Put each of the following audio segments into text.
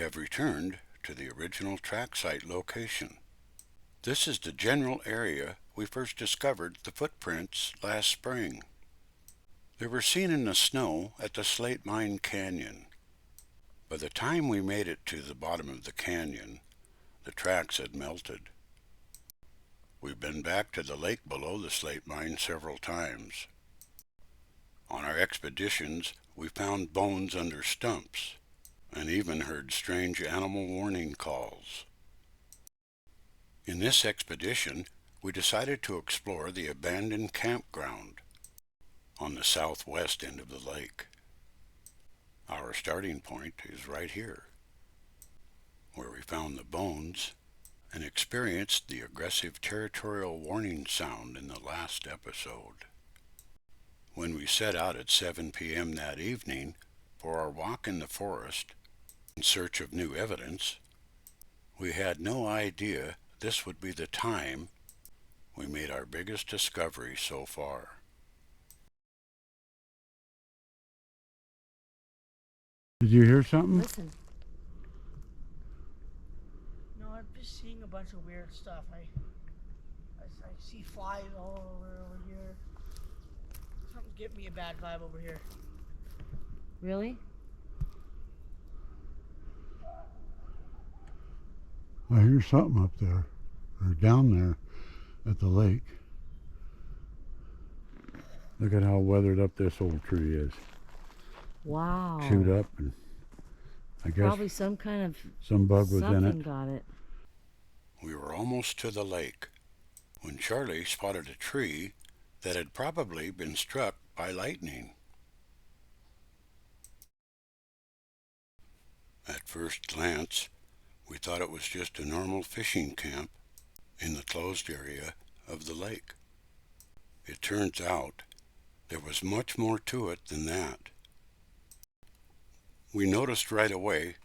have returned to the original track site location. This is the general area we first discovered the footprints last spring. They were seen in the snow at the Slate Mine Canyon. By the time we made it to the bottom of the canyon, the tracks had melted. We've been back to the lake below the Slate Mine several times. On our expeditions, we found bones under stumps, and even heard strange animal warning calls. In this expedition, we decided to explore the abandoned campground on the southwest end of the lake. Our starting point is right here, where we found the bones and experienced the aggressive territorial warning sound in the last episode. When we set out at 7 p.m. that evening for our walk in the forest in search of new evidence, we had no idea this would be the time we made our biggest discovery so far. Did you hear something? Listen. No, I'm just seeing a bunch of weird stuff. I see flies all over here. Something's getting me a bad vibe over here. Really? I hear something up there, or down there at the lake. Look at how weathered up this old tree is. Wow. Chewed up, and I guess Probably some kind of some bug was in something it. got it. We were almost to the lake when Charlie spotted a tree that had probably been struck by lightning. At first glance, we thought it was just a normal fishing camp in the closed area of the lake. It turns out there was much more to it than that. We noticed right away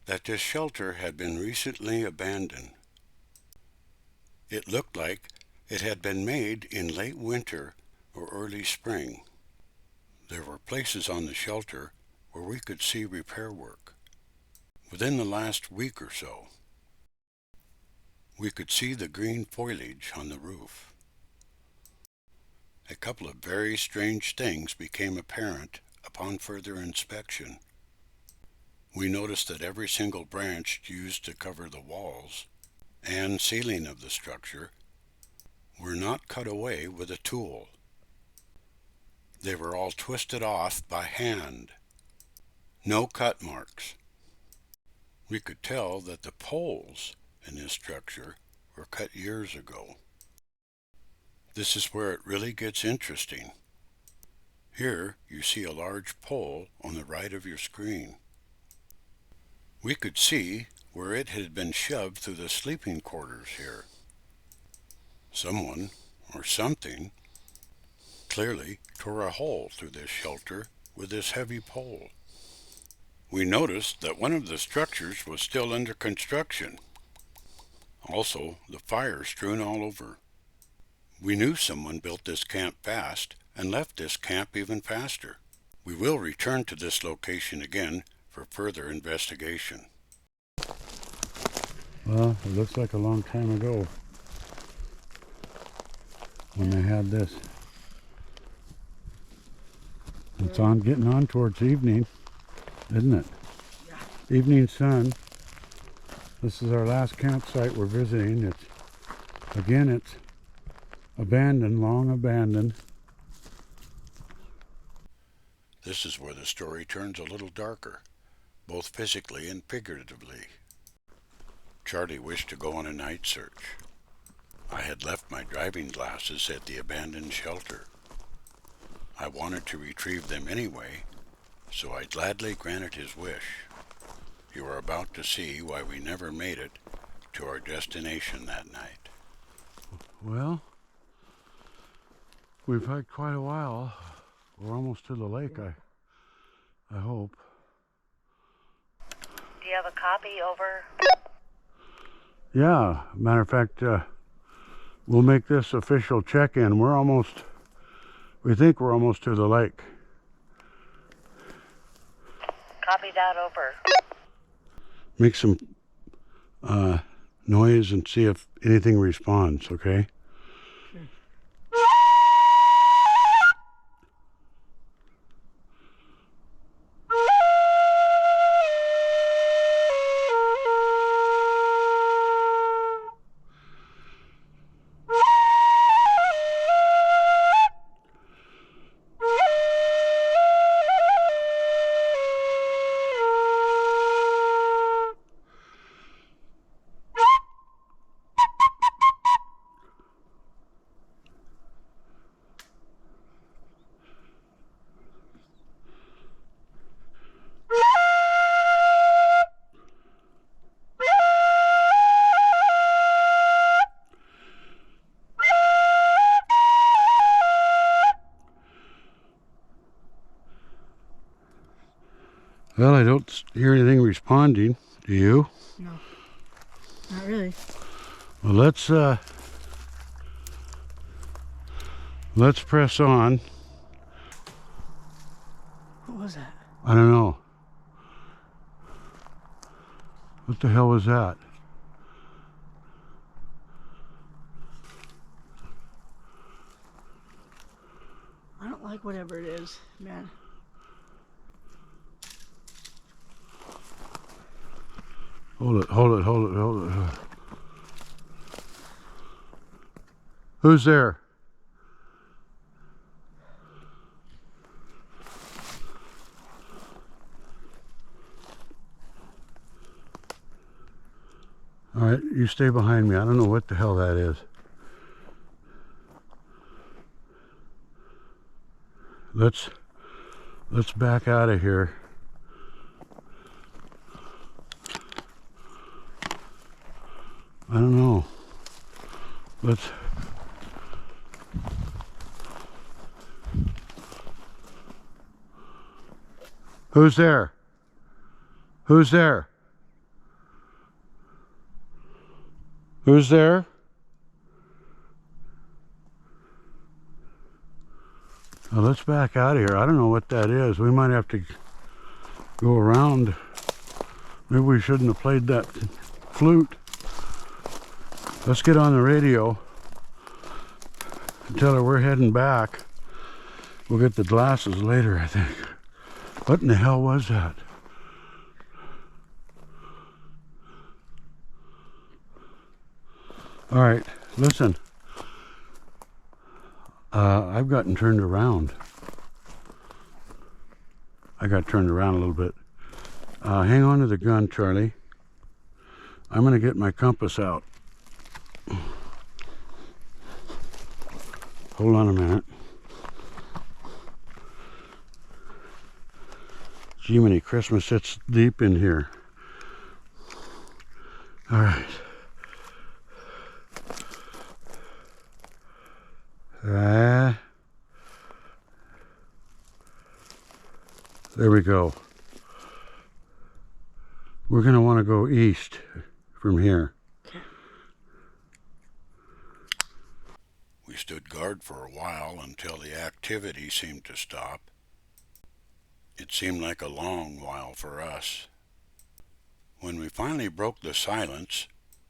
that this shelter had been recently abandoned. It looked like it had been made in late winter or early spring. There were places on the shelter where we could see repair work. Within the last week or so, we could see the green foliage on the roof. A couple of very strange things became apparent upon further inspection. We noticed that every single branch used to cover the walls and ceiling of the structure were not cut away with a tool. They were all twisted off by hand. No cut marks. We could tell that the poles in this structure were cut years ago. This is where it really gets interesting. Here you see a large pole on the right of your screen. We could see where it had been shoved through the sleeping quarters here. Someone, or something, clearly tore a hole through this shelter with this heavy pole. We noticed that one of the structures was still under construction. Also, the fire strewn all over. We knew someone built this camp fast and left this camp even faster. We will return to this location again for further investigation. Well, it looks like a long time ago when they had this. It's getting on towards evening, isn't it? Yeah. Evening sun. This is our last campsite we're visiting. It's abandoned, long abandoned. This is where the story turns a little darker, both physically and figuratively. Charlie wished to go on a night search. I had left my driving glasses at the abandoned shelter. I wanted to retrieve them anyway, so I gladly granted his wish. You are about to see why we never made it to our destination that night. Well, we've had quite a while. We're almost to the lake, I hope. Do you have a copy? Over. Yeah, matter of fact, we'll make this official check-in. We think we're almost to the lake. Copy that. Over. make some noise and see if anything responds, okay? Sure. Well, I don't hear anything responding. Do you? No, not really. Well, let's press on. What was that? I don't know. What the hell was that? I don't like whatever it is, man. Hold it, hold it, hold it, hold it. Who's there? All right, you stay behind me. I don't know what the hell that is. Let's back out of here. I don't know. Who's there? Who's there? Who's there? Well, let's back out of here. I don't know what that is. We might have to go around. Maybe we shouldn't have played that flute. Let's get on the radio and tell her we're heading back. We'll get the glasses later, I think. What in the hell was that? All right, listen. I've gotten turned around. I got turned around a little bit. Hang on to the gun, Charlie. I'm going to get my compass out. Hold on a minute. Gee, many Christmas, it's deep in here. All right. There we go. We're going to want to go east from here. We stood guard for a while until the activity seemed to stop. It seemed like a long while for us. When we finally broke the silence,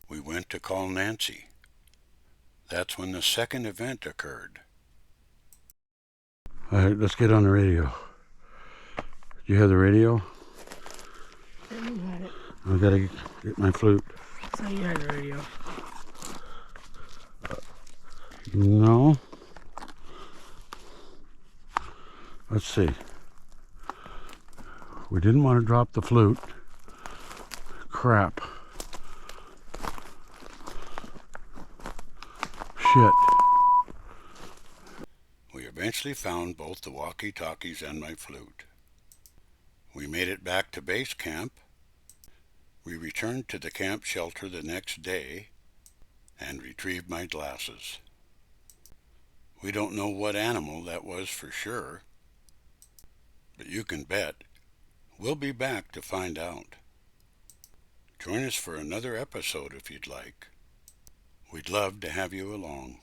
we went to call Nancy. That's when the second event occurred. All right, let's get on the radio. Do you have the radio? You had it. I've got to get my flute. So you had the radio. No. Let's see. We didn't want to drop the flute. Crap. Shit. We eventually found both the walkie-talkies and my flute. We made it back to base camp. We returned to the camp shelter the next day and retrieved my glasses. We don't know what animal that was for sure, but you can bet we'll be back to find out. Join us for another episode if you'd like. We'd love to have you along.